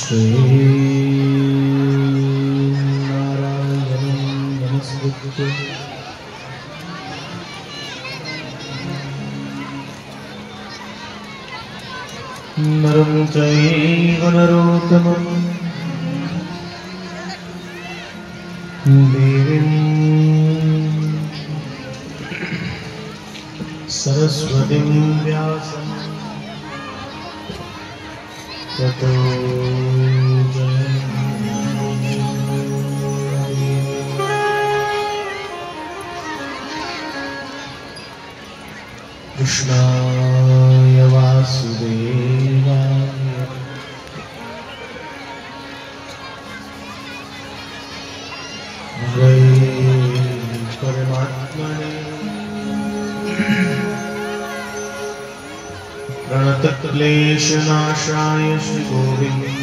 श्रीनारायणं नमस्कृत्य नरं चैव नरोत्तमं देवीं सरस्वतीं व्यासं ततो कृष्णाय वासुदेवाय हरे परमात्मने प्रणतक्लेशनाशाय श्रीगोविन्दाय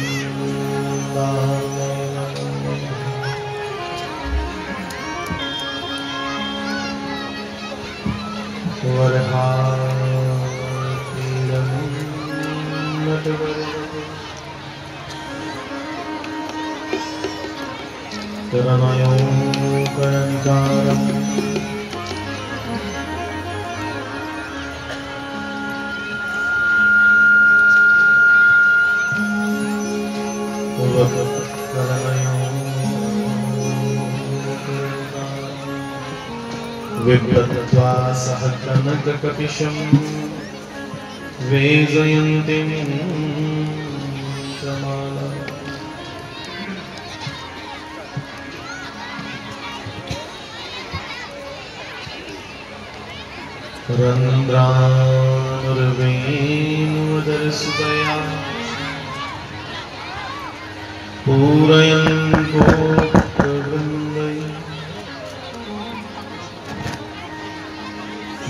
करमयो करनिकारम् विप्रत्वा सह कनककपिशं वेजयन्तीं समाला रन्ध्रानुर्वेणुदर्शया पूरयन् गोपवृन्दै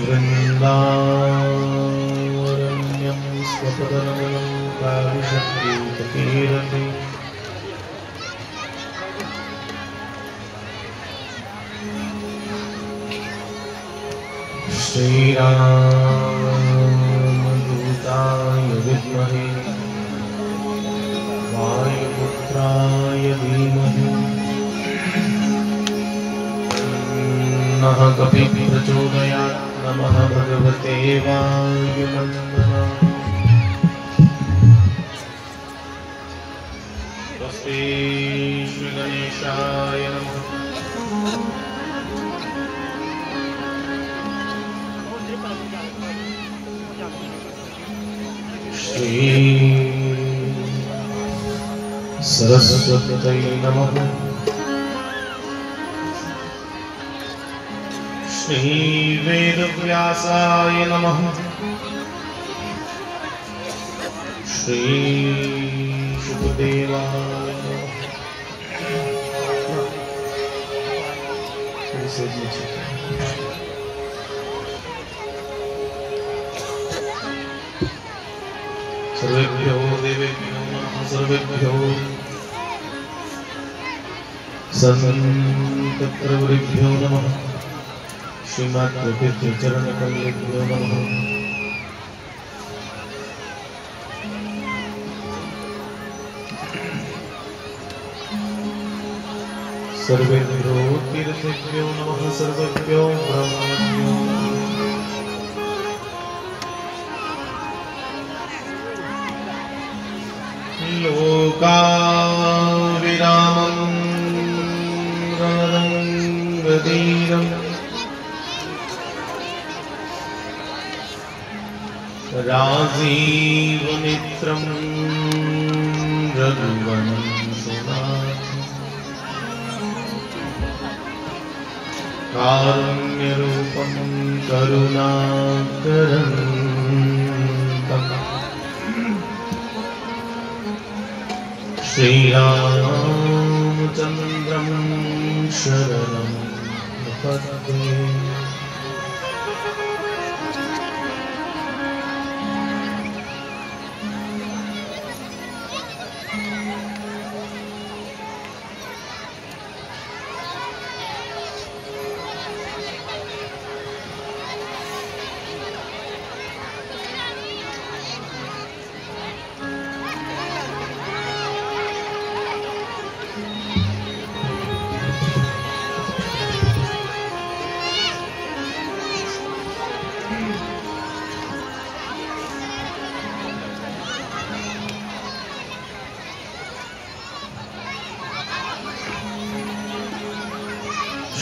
वृन्दारण्यं स्वपदनमनं काविशक्तिकीरति श्रीरामदूताय विद्महे वायुपुत्राय धीमहि नः कपिः प्रचोदयात्। नमः भगवते वायुमण्डलाय। स्वस्ति श्री गणेशाय नमः। श्री सरस्वत्यै नमः। श्री वेदव्यासाय नमः। श्री शुकदेवाय नमः। सर्वेभ्यो देवेभ्यो नमः। सर्वेभ्यो सन्तप्रवृभ्यो नमः। श्रीमद्गुरुचरणकमलेभ्यो नमः। सर्वेभ्यो तीर्थेभ्यो नमः। सर्वेभ्यो ब्रह्मण्यो लोकाविरामं रणरङ्गधीरम् राजीवनेत्रं रघुवनं सुनाथं कारुण्यरूपं करुणाकरं श्रीरामचन्द्रं शरणं प्रपद्ये।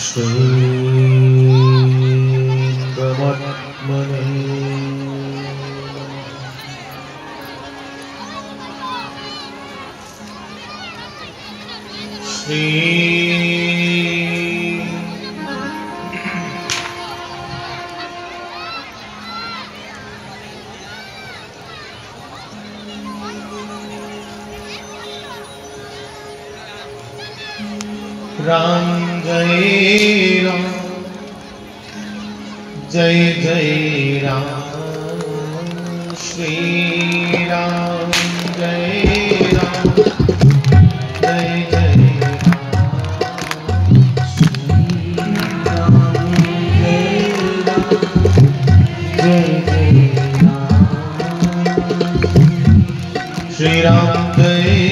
श्रींद्रमत्मने राम जय राम जय जय राम श्री राम जय राम जय जय श्री राम जय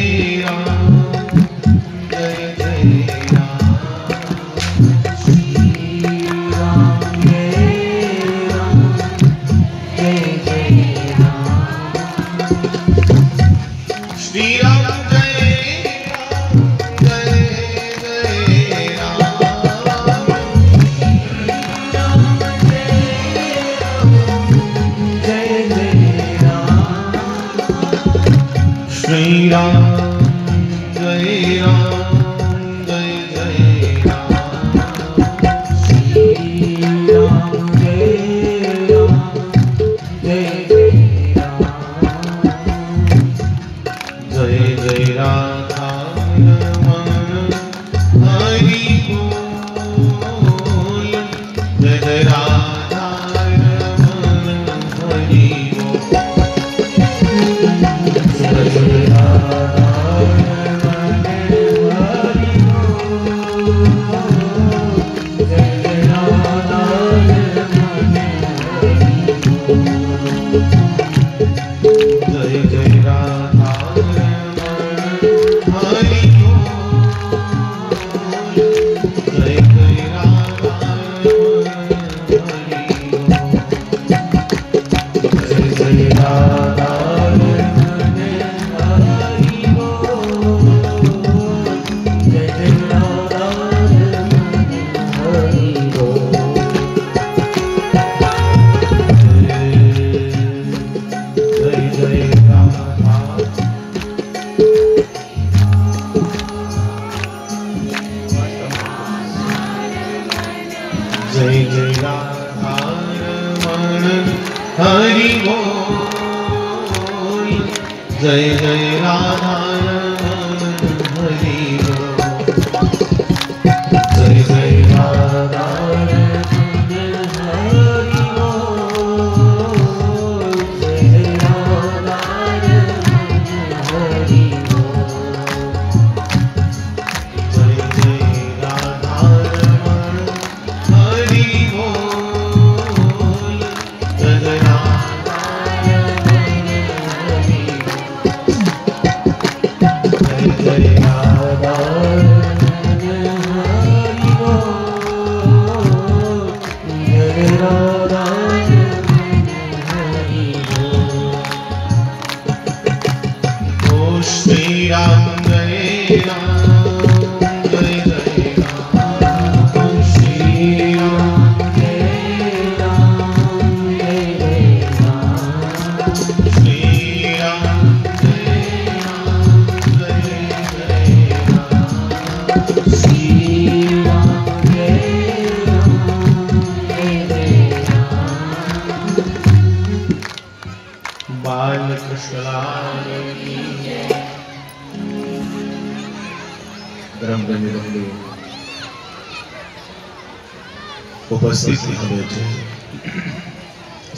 उपस्थित यहाँ बैठे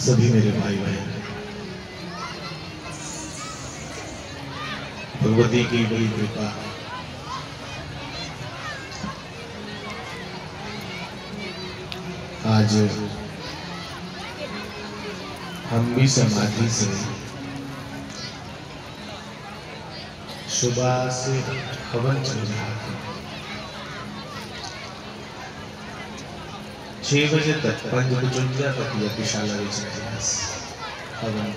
सभी मेरे भाई बहन, भगवती की बड़ी कृपा, आज हम भी समाधि से सुबह से हवन चल रहा था। 6 बजे तक पंचभुजुंजा तक यज्ञशाला में चल हवन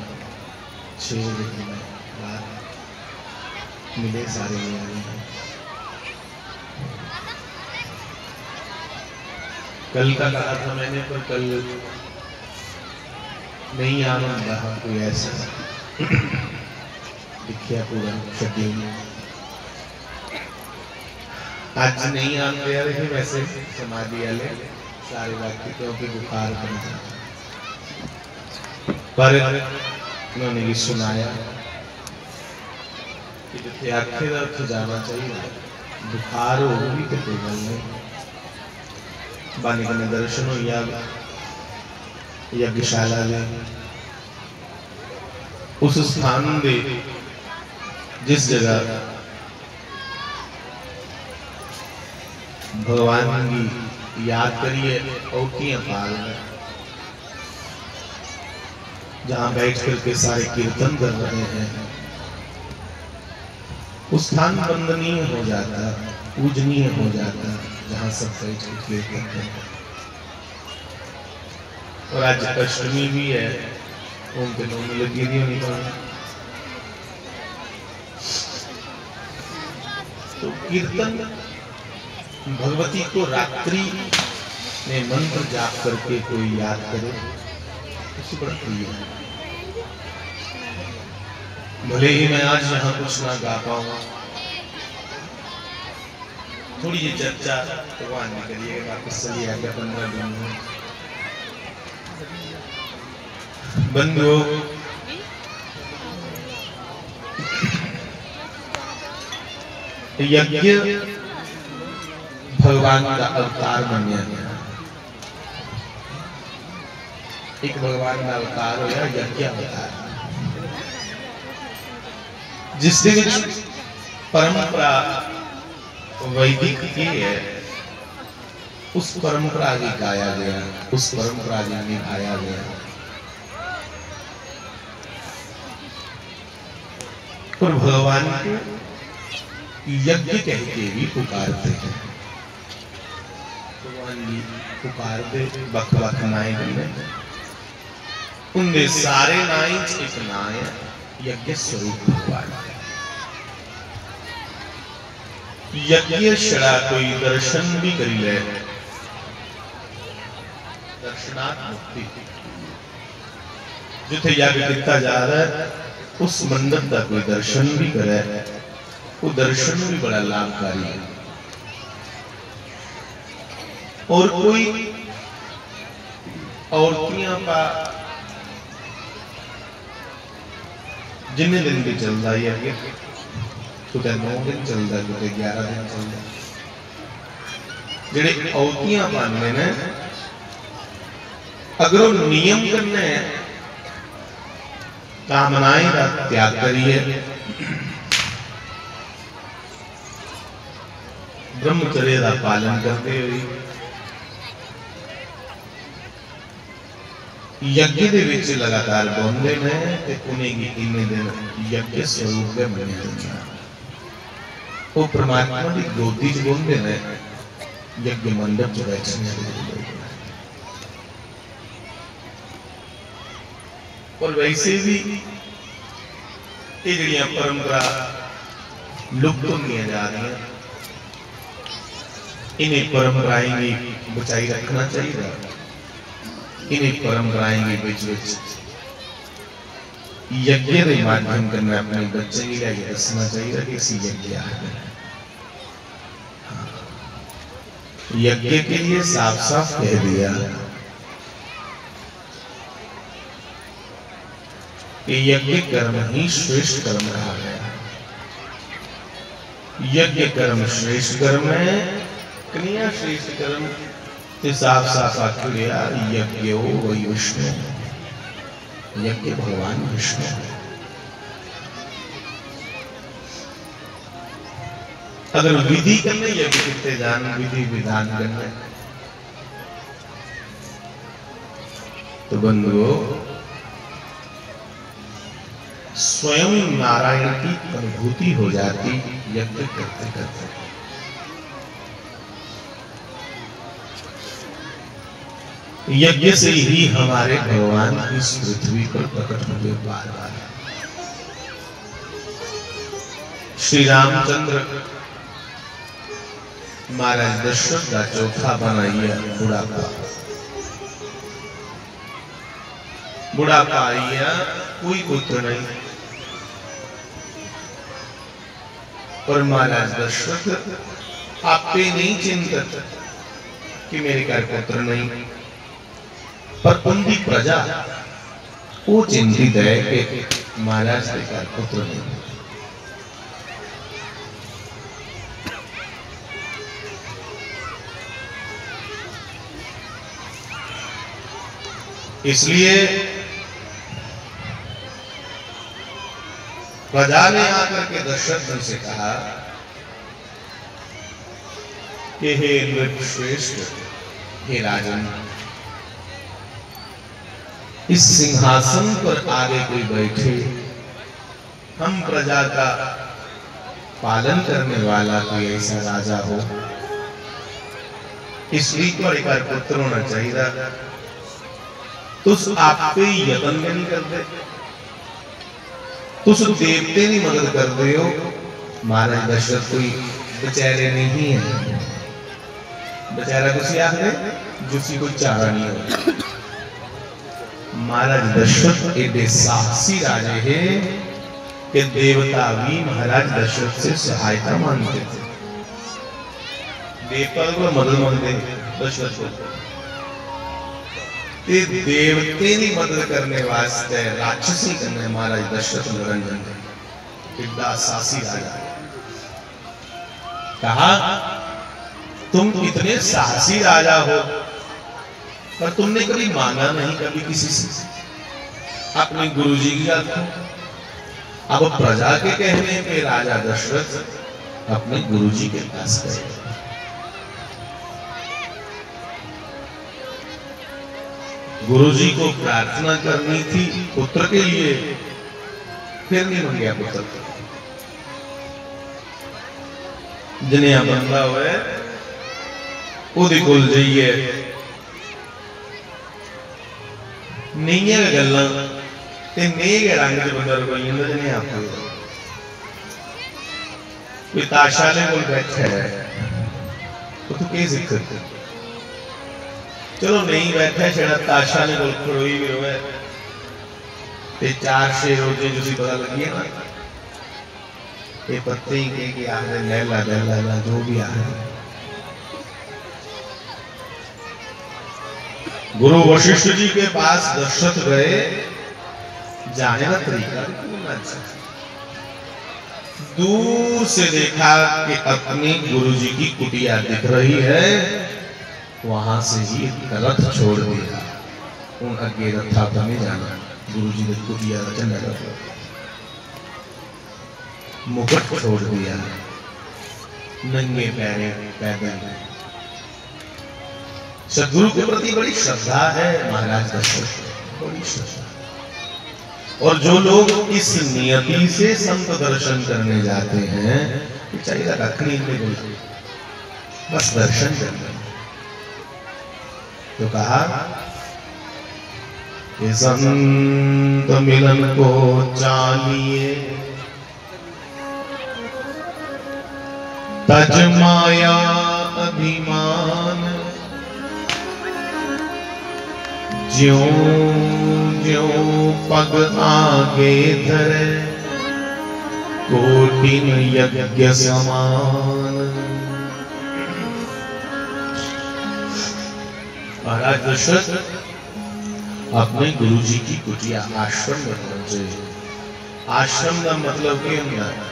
6 बजे के बाद मिले सारे आए हैं। कल का कहा था मैंने, पर कल नहीं आना रहा कोई ऐसा दिखिया पूरा शेड्यूल। आज नहीं आन दे रहे वैसे समाधि वाले सारे वाक्य, क्योंकि बुखार बन जाता, पर उन्होंने भी सुनाया कि जिथे आखे उथे जाना चाहिए। बुखार होगी तो कोई गल नहीं, बानी कने दर्शन हो या यज्ञशाला में उस स्थान दे जिस जगह भगवान की याद करिए औकियां पाल में, जहां बैठ करके सारे कीर्तन कर रहे हैं, उस स्थान वंदनीय हो जाता, पूजनीय हो जाता, जहां सब बैठ कर कीर्तन करते। और आज अष्टमी भी है, उनके नौ में लगी दी होनी पानी, तो कीर्तन भगवती को रात्रि में मंत्र जाप करके कोई याद करे उसे बड़ा प्रिय है। भले ही मैं आज यहाँ कुछ ना गा पाऊंगा, थोड़ी ये चर्चा भगवान ने करिएगा, वापस चलिए आगे 15 दिन में। बंधुओं, यज्ञ भगवान का अवतार माना गया, एक भगवान का अवतार होया यज्ञ अवतार, जिसके परंपरा वैदिक की है, उस परंपरा की गाया गया, उस परंपरा की निभाया गया। और भगवान को यज्ञ कह के भी पुकारते हैं, भगवान जी पुकारते बख बख नाई बने, उनके सारे नाई एक नाय यज्ञ स्वरूप भगवान। यज्ञ छड़ा कोई दर्शन भी करी ले, दर्शनात् मुक्ति, जिथे यज्ञ किया जा रहा है उस मंडप का कोई दर्शन भी करे, वो दर्शन भी बड़ा लाभकारी है। और कोई औरतियां का जिन्ने दिन भी चलता है, कुछ 9 दिन चलता, कुछ 11 दिन चलता, जेडे औरतियां पाने ने अगर वो नियम करने कामनाएं का त्याग करिए, ब्रह्मचर्य का पालन करते हुए यज्ञ दे विच लगातार बोलते हैं ते उन्हें इन्ने दिन यज्ञ स्वरूप के बने जाना। वो परमात्मा की गोदी च बोलते हैं, यज्ञ मंडप च बैठने। और वैसे भी ये जड़ियां परंपरा लुप्त होंदियां जा रही, इन्हें परंपराएं भी बचाई रखना चाहिए, इन्हें परंपराएं भी बीच यज्ञ के माध्यम करना अपने बच्चे की लगे दसना चाहिए कि इसी यज्ञ यज्ञ के लिए साफ साफ कह दिया कि यज्ञ कर्म ही श्रेष्ठ कर्म कहा गया। यज्ञ कर्म श्रेष्ठ कर्म है, क्रिया श्रेष्ठ कर्म ते साफ साफ आख गया। यज्ञ वही विष्णु, यज्ञ भगवान विष्णु। अगर विधि करने यज्ञ कितने जान, विधि विधान करने, तो बंधुओं स्वयं नारायण की अनुभूति हो जाती यज्ञ करते करते। यज्ञ से ही हमारे भगवान इस पृथ्वी पर प्रकट हुए बार बार। श्री रामचंद्र महाराज दशरथ का चौथा बनाइया बुढ़ापा। बुढ़ापा आइया, कोई पुत्र नहीं। और महाराज दशरथ आपे नहीं चिंतित कि मेरे घर पुत्र नहीं, पर उनकी प्रजा वो चिंतित है कि महाराज के घर पुत्र नहीं। इसलिए प्रजा ने आकर के दशरथ जी से कहा कि हे नृपश्रेष्ठ, हे राजन, इस सिंहासन पर आगे कोई बैठे, हम प्रजा का पालन करने वाला कोई ऐसा राजा हो, इसलिए को एक पुत्र होना चाहिए। तुस आप पे यत्न नहीं करते, तुस देवते नहीं मदद करते हो। महाराज दशरथ कोई बेचारे नहीं है, बेचारा कुछ आखिर जिसकी कोई चारा नहीं हो। महाराज दशरथ एडे साहसी राजे है कि देवता भी महाराज दशरथ से सहायता मांगते थे, देवता को मदद मांगते दशरथ को। देवते नहीं मदद करने वास्ते राक्षसी करने महाराज दशरथ निरंजन एडा साहसी राजा। कहा तुम इतने साहसी राजा हो, पर तुमने कभी मांगा नहीं कभी किसी से, अपने गुरुजी की आज्ञा। अब प्रजा के कहने पे राजा दशरथ अपने गुरुजी के पास गए। गुरुजी को प्रार्थना करनी थी पुत्र के लिए, फिर नहीं मिल गया पुत्र। जिन्हें बंदा हुए ਉਹਦੇ ਕੋਲ ਜਾਈਏ, ਨਹੀਂਆਂ ਗੱਲਾਂ ਤੇ ਨੇਗੇ ਰੰਗ ਦੇ ਬੰਦਾ ਕੋਈ ਹੁੰਦਾ ਜਿਹਨੇ ਆਪੇ ਕੋਈ ਤਾਸ਼ਾ ਵਾਲੇ ਕੋਲ ਬੈਠਾ ਹੈ, ਉਹ ਤੂੰ ਕੀ ਜ਼ਿਕਰ ਕਰ। ਚਲੋ ਨਹੀਂ ਬੈਠਾ, ਛੜਾ ਤਾਸ਼ਾ ਵਾਲੇ ਕੋਲ ਖੜੋਈ ਵੀ ਹੋਵੇ ਤੇ ਚਾਰ ਛੇ ਰੋਜ਼ੇ ਤੁਸੀਂ ਪਤਾ ਲੱਗੀ ਨਾ, ਇਹ ਪੱਤੇ ਹੀ ਕਹੇ ਕਿ ਆਖਦੇ ਲੈਲਾ ਲੈਲਾ ਜੋ ਵੀ ਆਖਦੇ। गुरु वशिष्ठ जी के पास दशरथ गए, जाने का तरीका दूर से देखा कि अपनी गुरु जी की कुटिया दिख रही है, वहां से ही रथ छोड़ दिया। उन अगे रथा पर नहीं जाना, गुरु जी ने कुटिया रचन लगा, मुकुट छोड़ दिया, नंगे पैरे पैदल। सदगुरु के प्रति बड़ी श्रद्धा है महाराज दशरथ, बड़ी श्रद्धा। और जो लोग इस नियति से संत दर्शन करने जाते हैं, चाहिए रखनी बस दर्शन करना। तो कहा कि संत मिलन को चाहिए, तज माया अभिमान, ज्यों ज्यों पग आगे धरे, कोटिन यज्ञ समान। महाराज दशरथ अपने गुरु जी की कुटिया आश्रम में पहुंचे। आश्रम का मतलब क्या होता है?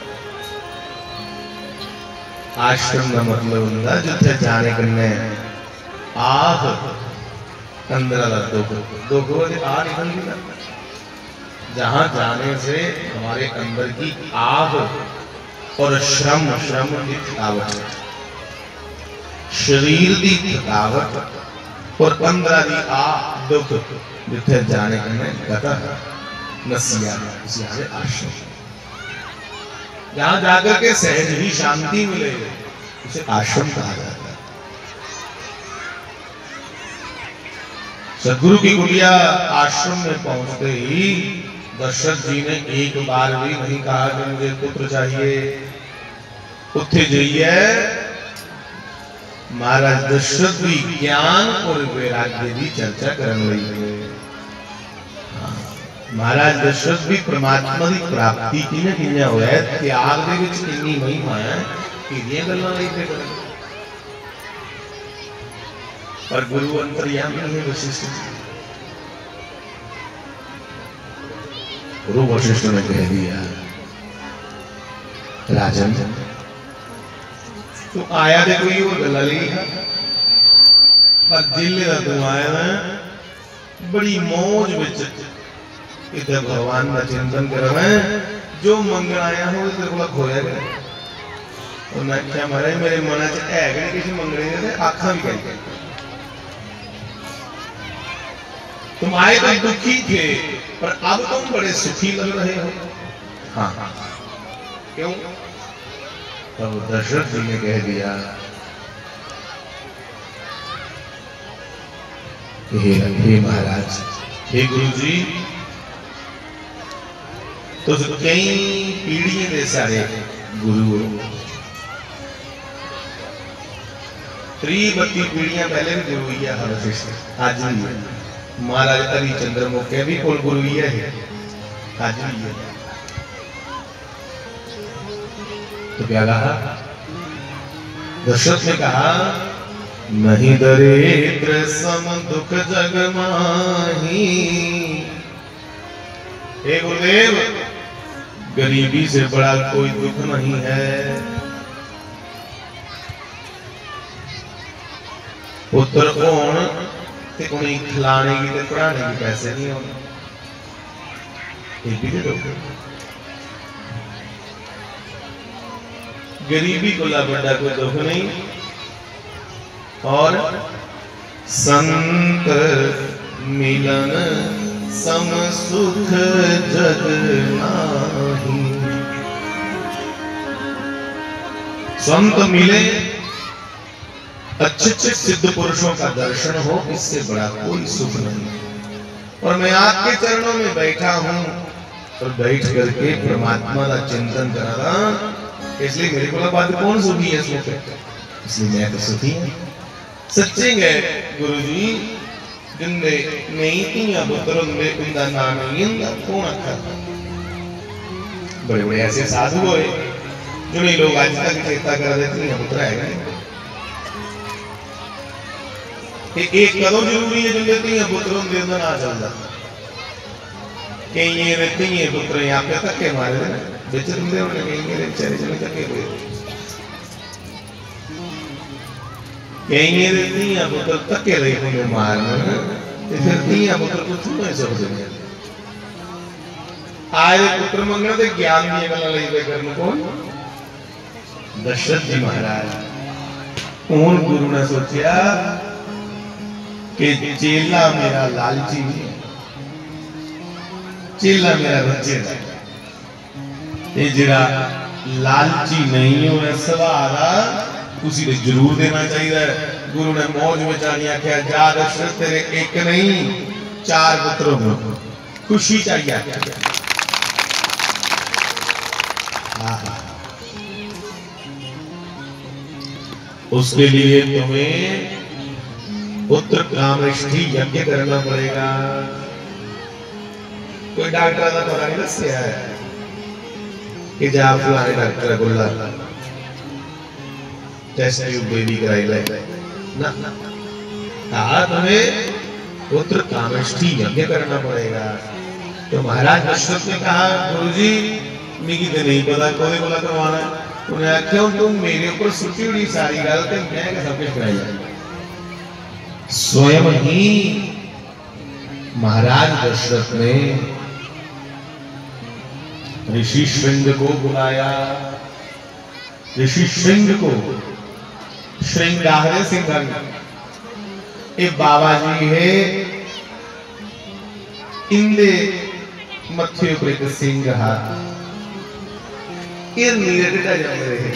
आश्रम का मतलब होता है जिथे जाने कन्ने आह अंदर दुख आ निकल गया। जहां जाने से हमारे अंदर की आग और श्रम की थकावट, शरीर की थकावट और अंदर की आग दुख जिथे जाने कन्ने गता नसिया आश्रम, जहां जाकर के सहज ही शांति मिले, उसे आश्रम कहा जाता है। सदगुरु की कुटिया आश्रम में पहुंचते ही दशरथ जी ने एक बार भी नहीं कहा कि मुझे पुत्र चाहिए, उत्थे जाइए महाराज दशरथ भी ज्ञान और वैराग्य की चर्चा करने लगे। महाराज दशरथ भी परमात्मा की प्राप्ति किने किने होया है, त्याग दे विच कितनी महिमा है कि ये गल्लां लेके करें। पर गुरु अंतर्यामी है वशिष्ठ जी। गुरु वशिष्ठ ने कह दिया, राजन तू आया तो कोई और गल्ला ली है, पर जिले का तू आया ना बड़ी मौज विच इधर भगवान का चिंतन करना, जो मंगण आया हो तेरे को खोया गया। उन्हें आख्या महाराज मेरे मन च है कि किसी मंगने के आखा भी कह, तुम आए तो दुखी थे पर अब तुम बड़े सुखी लग रहे हो। हाँ हाँ क्यों? तब दशरथ जी ने कह दिया, हे महाराज, हे गुरु जी, तो कई पीढ़ियों के सारे गुरु 30-32 पीढ़ियां पहले भी गुरु ही है वशिष्ठ, आज भी महाराज हरिचंद्र मुखे भी कोल गुरु ही है, आज भी है। तो क्या कहा दशरथ ने? कहा नहीं दरिद्र सम दुख जग माही। हे गुरुदेव, गरीबी से बड़ा कोई दुख नहीं है। पुत्र कौन ते कोई खिलाने की ते पढ़ाने की पैसे नहीं होने, ये भी तो गरीबी को बड़ा कोई दुख नहीं। और संत मिलन सम सुख जग नाही। संत मिले, अच्छे अच्छे सिद्ध पुरुषों का दर्शन हो, इससे बड़ा कोई सुख नहीं। और मैं आपके चरणों में बैठा हूं और बैठ करके परमात्मा का चिंतन कर रहा, इसलिए मेरे को बात कौन सुखी है इसमें, इसलिए मैं तो सुखी हूं। सच्चे गए गुरु जी, जिंदे नहीं तियां पुत्र हुंदे उनका नाम नहीं हुंदा, कौन आखा? बड़े बड़े ऐसे साधु होए जो नहीं लोग आज तक चेता कर देते तियां पुत्र है। एक कदों जरूरी है जिंदे तियां पुत्र हुंदे उनका नाम चलदा। कई ये तियां पुत्र यहाँ पे धक्के मारे ने बिच हुंदे होने, कई मेरे बेचारे चले धक्के हुए, कई तियां पुत्र धक्के लगे होंगे मारन, फिर तियां पुत्र को छूने सकते। आए पुत्र मंगण ते ज्ञान दी गल्लां लई करन कौन? दशरथ जी महाराज। उन गुरु ने सोचा कि चेला मेरा लालची नहीं, चेला मेरा रचेदा, ये जरा लालची नहीं होना सवारा उसी ने जरूर देना चाहिए। गुरु ने मौज में जानी आख्या, जा दशरथ तेरे एक नहीं 4 पुत्र हो, खुशी चाहिए। उसके लिए तुम्हें पुत्र कामेष्ठी यज्ञ करना पड़ेगा। कोई डॉक्टर का पता नहीं दसिया है कि जा फलाने डॉक्टर को ला टेस्ट ट्यूब भी कराई ले ना, कहा तुम्हें पुत्र कामेष्ठी यज्ञ करना पड़ेगा। तो महाराज दशरथ ने कहा, गुरुजी मिगी तो नहीं पता कोई बोला करवाना। उन्हें आख्या तुम मेरे ऊपर सुटी हुई सारी गल तो मैं सब कुछ कराई जाए। स्वयं ही महाराज दशरथ ने ऋषि श्रृंग को बुलाया। ऋषि श्रृंग को श्रृंगारे सिंह ये बाबा जी है, इंदे मत्थे ऊपर एक सिंह हाथ ये नीरे टिटा जाते रहे।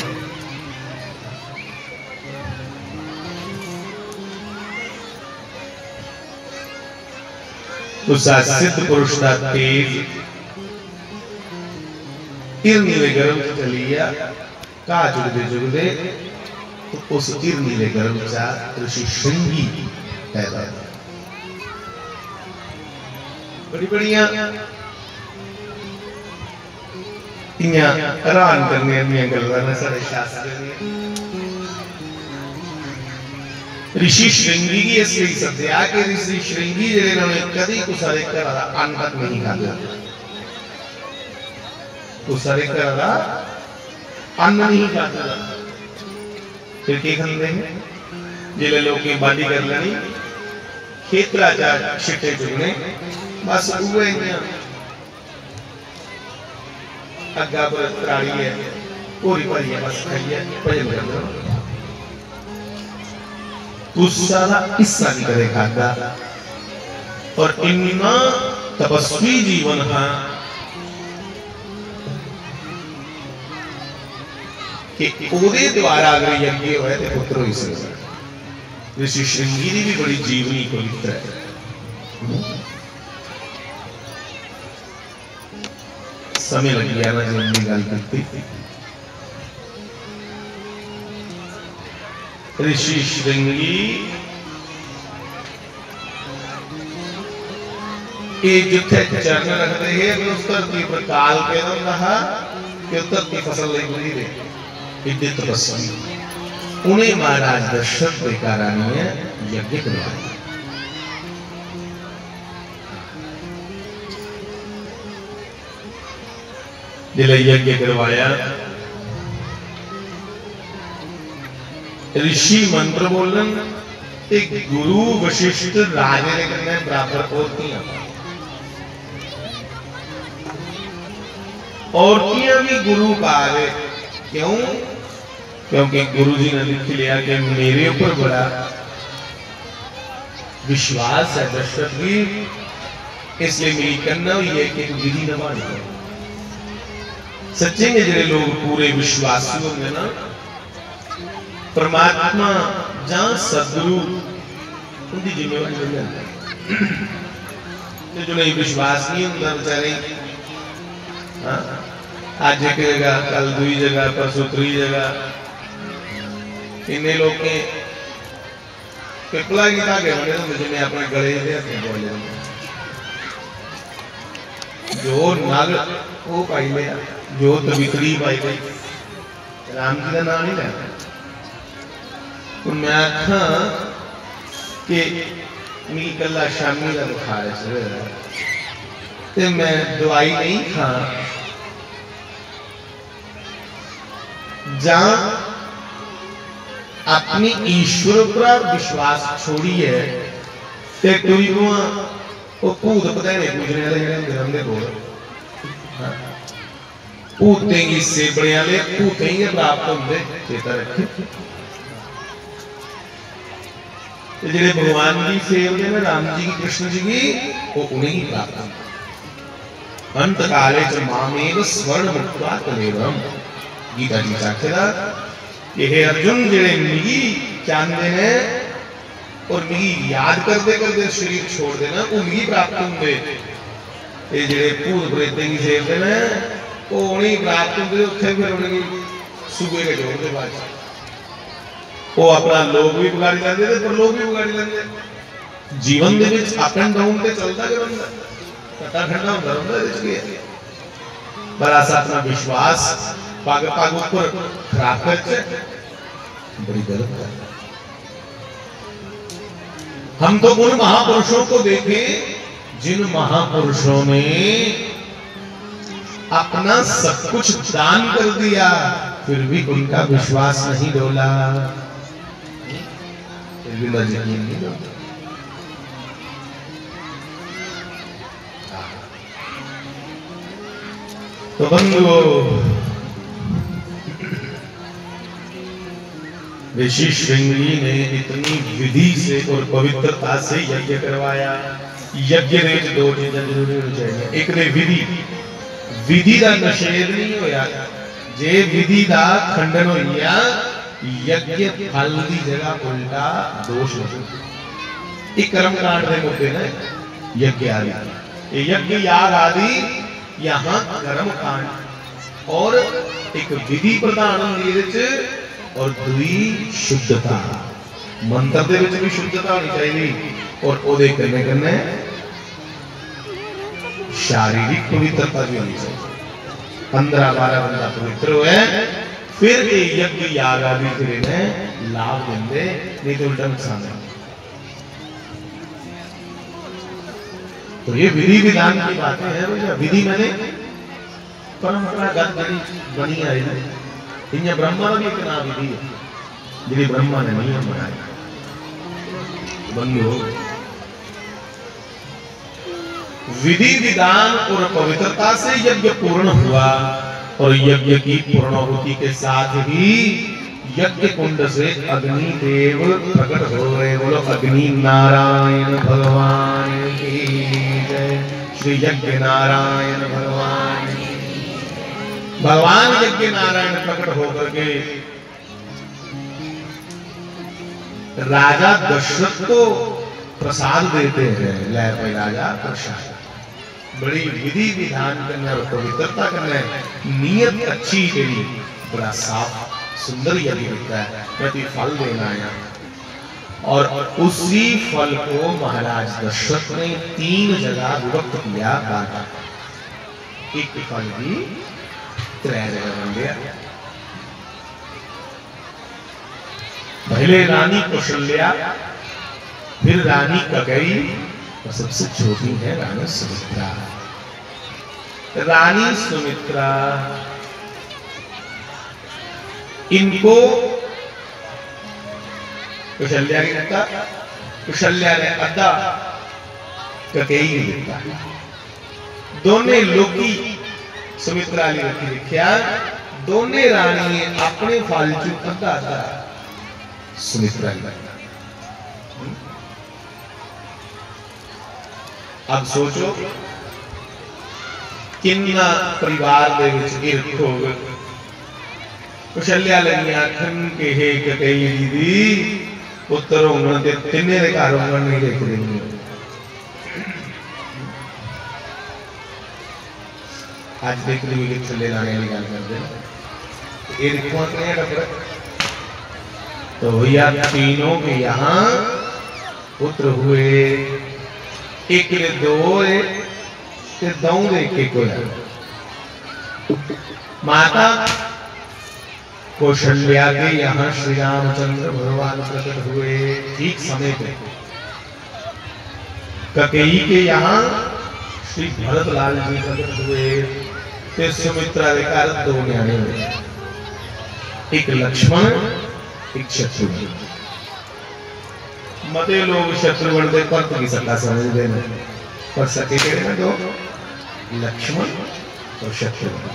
उस सिद्ध पुरुष का तेज नीले गर्म चलिया का जुगदे जुगदे तो उस हिरनी के गर्भ चा ऋषि श्रृंगी पैदा हुआ। बड़ी बढ़िया हैरान करने वाली गल्लां ने सारे शास्त्र ऋषि श्रृंगी की इसलिए सद्या कि ऋषि श्रृंगी जिहड़े ने कदी कुसारे घर दा अन्न तक नहीं खादा, कुसारे घर दा अन्न नहीं खादा। फिर की खांदे हैं जिहड़े लोग बाड़ी कर लेनी खेतरा चा छिट्टे चुगने बस उहे ही अग्गा पर त्राड़ी है पूरी भरी है बस खाइए भजन कर तुस्सा हिस्सा नहीं करे खादा। और इन्ना तपस्वी जीवन है कि ओदे द्वारा अगर यज्ञ होए तो पुत्र हो सकता। ऋषि श्रृंगी की भी बड़ी जीवनी पवित्र है। समय लग गया ना जीवनी गल करती। ऋषि श्रृंगी जिथे चरण रखते हैं उस धरती पर काल पैदा रहा कि उस धरती फसल नहीं बुरी रही। इतने तपस्वी उन्हें महाराज दशरथ बेकारानी ने यज्ञ करवाया। जिले यज्ञ करवाया ऋषि मंत्र बोलन एक गुरु वशिष्ठ राजे ने करने बराबर औरतियां भी गुरु पावे। क्यों? क्योंकि गुरु जी ने लिख लिया कि मेरे ऊपर बड़ा विश्वास है दशरथ भी, इसलिए मेरी करना हुई है कि विधि न मान। सच्चे में जिहड़े लोग पूरे विश्वासी होंगे ना परमात्मा जहां सदगुरु उनकी जिम्मेवारी बन जाती है। जो नहीं विश्वास नहीं होता बेचारे आज एक जगह कल दूसरी जगह परसों तीसरी जगह इन्ने लोग के पिपला की धागे बने तो जिन्हें अपने गले बोले जो नग वो पाई लिया जो तवितरी पाई गई राम जी का नाम नहीं लेना। मैं आखा कि मेरी कला शामी का बुखार है मैं दवाई नहीं खा जा अपनी ईश्वर पर विश्वास छोड़ी है ते कोई वो भूत पताने पूजने वाले जेडे होंदे कोल भूतें की सेबड़े वाले भूतें ही प्राप्त होंदे चेता रखे। जेडे भगवान की सेवते हैं राम जी की कृष्ण जी की वो उन्हें ही प्राप्त होंदे। अंत काले च मामेव स्वर्ण मुक्त्वा कलेवरम गीता जी साखेदा कि हे अर्जुन जेडे मिगी चाहते हैं और मिगी याद करते करते शरीर छोड़ देना वो मिगी प्राप्त होंगे। ये जेडे भूत प्रेते की सेवते हैं वो उन्हें प्राप्त होंगे। उत्थे फिर उन्हें सुबह के जोड़ के बाद वो अपना लोग भी बिगाड़ी लेंदे ते पर लोग भी बिगाड़ी लेंदे। जीवन दे विच अप एंड डाउन ते चलदा के बंदा कटा ठंडा होंदा रहंदा इस के पर अस अपना विश्वास पग पग ऊपर खराब करके बड़ी गलत है। हम तो उन महापुरुषों को देखें जिन महापुरुषों ने अपना सब कुछ दान कर दिया फिर भी उनका विश्वास नहीं डोला, फिर भी यकीन नहीं डोला। तो बंधुओं ऋषि श्रृंगी ने इतनी विधि से और पवित्रता से यज्ञ करवाया। यज्ञ दे विच दो चीज़ां जरूरी होनी चाहिए। एक ने विधि का निषेध नहीं होया, जे विधि का खंडन होया यज्ञ फल की जगह उल्टा दोष लगे। एक कर्मकांड के मुद्दे ने यज्ञ आदि यज्ञ याग आदि यहाँ कर्मकांड और एक विधि प्रधान होंदी और दुई शुद्धता। मंत्र दे विच भी शुद्धता होनी चाहिए और ओदे कन्ने कन्ने शारीरिक पवित्रता भी होनी चाहिए। 15-12 बंदा पवित्र हुए फिर ये यज्ञ याग आदि तेरे ने लाभ देंगे, नहीं तो उल्टा नुकसान है। तो ये विधि विधान की बातें हैं भैया। विधि मैंने परंपरागत बनी आई है। इन्हें ब्रह्मा भी इतना विधि है जिन्हें ब्रह्मा ने नियम बनाए बंधु। विधि विधान और पवित्रता से यज्ञ पूर्ण हुआ और यज्ञ की पूर्णाहुति के साथ ही यज्ञ कुंड से अग्नि देव प्रकट हो गए। बोलो अग्नि नारायण भगवान की जय। श्री यज्ञ नारायण भगवान, भगवान यज्ञ नारायण प्रकट होकर के राजा दशरथ को प्रसाद देते हैं। ले भाई राजा प्रसाद, बड़ी विधि विधान करने और पवित्रता करने, नियत अच्छी तेरी, बड़ा साफ सुंदर यज्ञ होता है, प्रतिफल देना है। और उसी फल को महाराज दशरथ ने 3 जगह विभक्त किया। एक फल भी 3 जगह बन गया। पहले रानी कौशल्या, फिर रानी कैकेयी और सबसे छोटी है रानी सुमित्रा। रानी सुमित्रा इनको कौशल्या ने दिता, कौशल्या ने अद्धा कैकेयी ने दिता। दोने लोकी सुमित्रा ने रखी लिखिया, दोने रानी अपने फल चू अद्धा अद्धा सुमित्रा ने। अब सोचो किन्ना परिवार दे विच ईर्ख होवे। कौशल्या लगी आखन के हे कैकेयी दीदी पुत्र होने ते तिन्ने दे घर होने नहीं देख रही। आज देख रही कि चले लाने वाली गल करदे ये देखो कितने टक्कर। तो भैया तीनों के यहाँ पुत्र हुए, एक ने 2 ते दो दे के कोया। माता कौशल्या के यहाँ श्री रामचंद्र भगवान प्रकट हुए ठीक समय पे। कैकेयी के यहाँ श्री भरतलाल जी प्रकट हुए। फिर सुमित्रा के कारण 2 न्याणे हुए, एक लक्ष्मण एक शत्रुघ्न। मते लोग शत्रुघ्न के पंथ की सत्ता समझते हैं, पर सके केड़े 2 लक्ष्मण और शत्रुघ्न।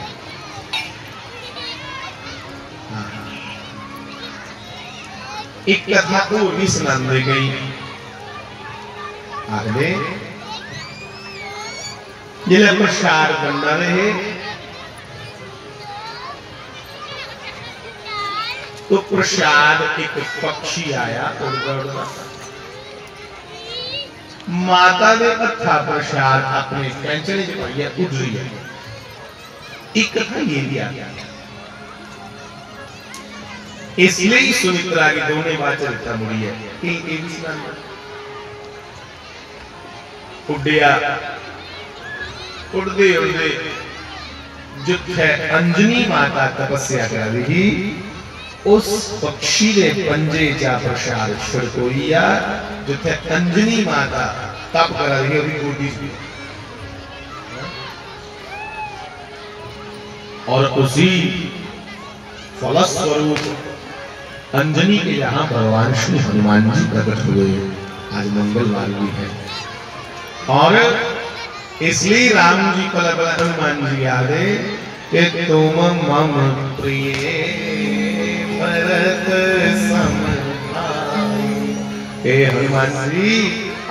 एक कथा को भी सुनाई गई। आखदे जिले प्रसाद बनना रहे तो प्रसाद एक पक्षी आया उड़ता उड़ता, माता ने हथा प्रसाद अपने पैंचने च पाइया उड़ रही है। एक कथा ये भी आ गया, इसलिए सुमित्रा की दोनों बात चरित्र मुड़ी है कि उड़िया उड़दे उड़दे जिथे अंजनी माता तपस्या कर रही, उस पक्षी ने पंजे चा प्रसाद छिड़कोइया जिथे अंजनी माता तप कर रही है गोदी से। और उसी फलस्वरूप अंजनी के यहाँ भगवान श्री हनुमान जी प्रकट हुए। आज मंगलवार भी है और इसलिए राम जी को हनुमान जी यादे कि तुम मम प्रिय भरत सम भाई। हे हनुमान जी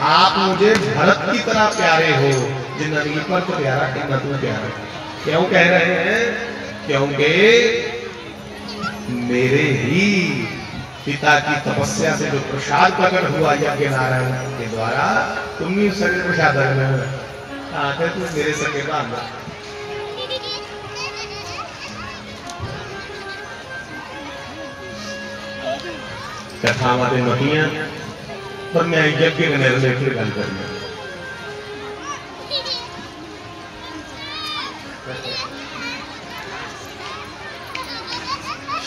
आप मुझे भरत की तरह प्यारे हो, जिंदगी पर तो प्यारा कितना तुम्हें प्यारा। क्यों कह रहे हैं? क्योंकि मेरे ही पिता की तपस्या से जो प्रसाद प्रकट हुआ यज्ञ नारायण के द्वारा, तुम भी सके प्रसाद आते तुम मेरे सके बांधा। कथावां ते मतियां, पर मैं यज्ञ कने रिलेटेड गल करनी।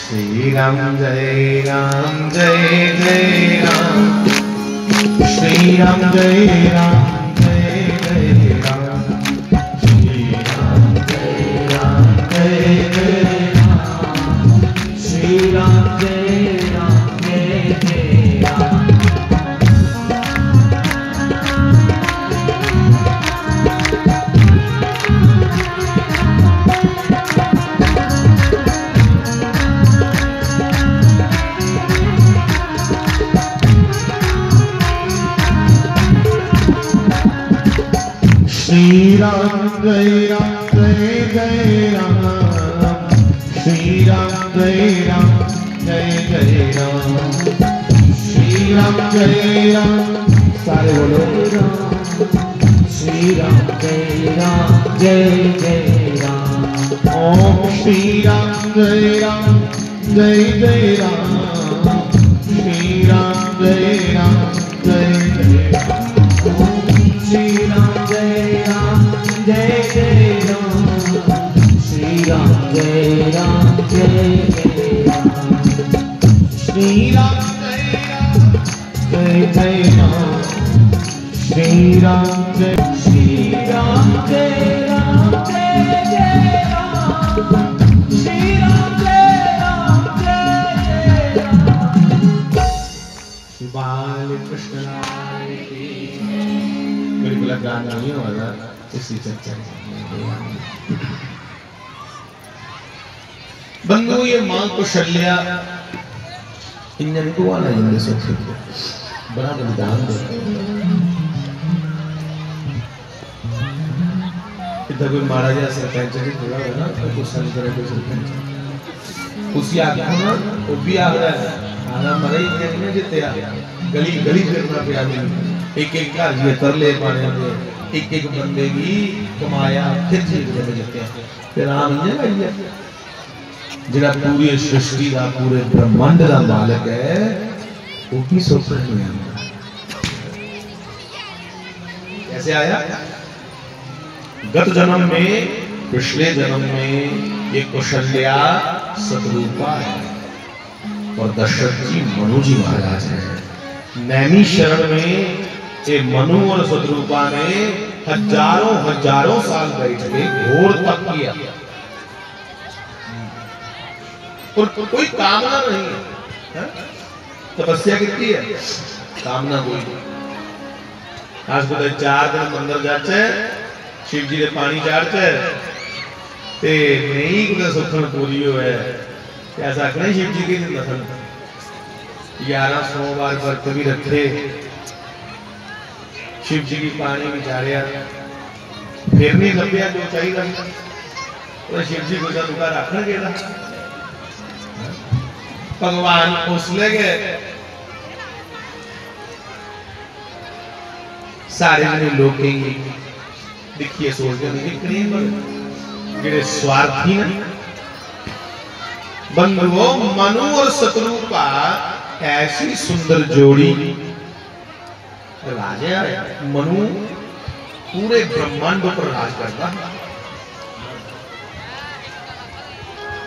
श्री राम जय राम जय जय राम, श्री राम जय राम जय जय राम, श्री राम जय राम जय जय राम, श्री राम जय राम जय जय राम। श्री राम जय राम जय जय राम, श्री राम जय राम जय जय राम, श्री राम जय राम, सारे बोलो श्री राम जय राम जय जय राम। ओम श्री राम जय राम जय जय राम, श्री राम जय राम जय जय राम, श्री राम जय राम जय जय राम, श्री राम जय राम जय जय राम, श्री राम जय राम जय जय राम, श्री राम जय राम जय जय राम, श्री राम जय राम जय जय राम। श्री बाल कृष्ण लाल की। मेरी बोला गाना नहीं होगा इसी चर्चा। बंधु ये मां कौशल्या इनको वाला इंद्र से बड़ा बलिदान दे। इधर कोई महाराज सरपंच जी थोड़ा है ना, तो कुछ सन करे कोई सरपंच उसी आगे ना वो भी आ रहा है। आना मरे इतने जितने गली गली फिरना पे आदमी एक एक घर ये तरले पाने में एक एक बंदे की कमाया फिर जीवन जीते हैं। फिर राम ने भाई जिला पूरी सृष्टि का पूरे ब्रह्मांड का मालिक है वो भी सोच नहीं आता कैसे आया। गत जन्म में पिछले जन्म में ये कौशल्या सतरूपा है और दशरथ जी मनु जी महाराज है। नैमी शरण में ये मनु और सतरूपा ने हजारों हजारों साल बैठ के घोर तप किया और कोई कामना नहीं है। तपस्या कितनी है, कामना कोई नहीं। आज बताए 4 दिन मंदिर जाते शिव जी ने पानी चाड़ते ते नहीं कुछ सुखन पूरी हो है ऐसा नहीं। शिव जी के दिन दर्शन 11 सोमवार व्रत भी रखे, शिव जी की पानी भी चाड़िया, फिर नहीं लभ्या जो चाहिए तो शिव जी को दुका रखना गया। भगवान उसले गए सारे जने लोग देखिए सोचते हैं स्वार्थी ना बंधुओं मनु और सतरूपा ऐसी सुंदर जोड़ी। राजा मनु पूरे ब्रह्मांड पर राज करता,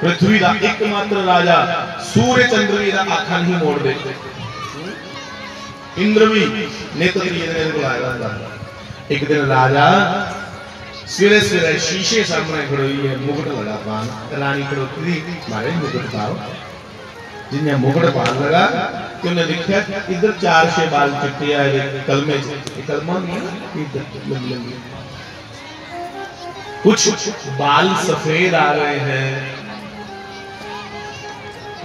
पृथ्वी का एकमात्र राजा, सूर्य चंद्र भी आखा नहीं मोड़ देते। इंद्र भी नेत्र बुलाया। एक दिन राजा सवेरे सवेरे शीशे सामने खड़ोई है, मुकुट लगा पान, रानी खड़ोती मारे मुकुट पाओ। जिन्हें मुकुट पान लगा कि उन्हें देखा इधर 4 से बाल चिट्टे आए कलमे कलमा नहीं कुछ बाल सफेद आ रहे हैं।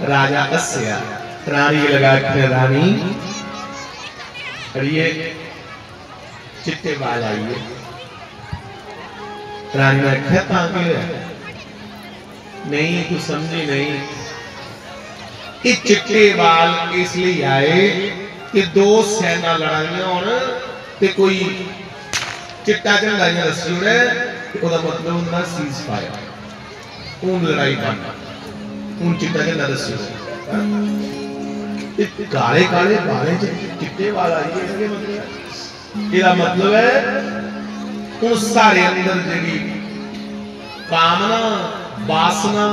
राजा अस्या रानी लगा के रानी और ये चिट्टे बाल आइए। रानी ने कहता नहीं तू समझी नहीं, ये चिट्टे बाल इसलिए आए कि 2 सेना लड़ाइयां होने ते कोई चिट्टा झंडा जिहा रस्सी उड़े ओदा मतलब हुंदा सीज फायर, ऊन लड़ाई बनना, ऊन चिट्टा झंडा रस्सी काले काले बाले चिट्टे वाल आई है मतलब मतलब है उस सारे अंदर जी कामना वासना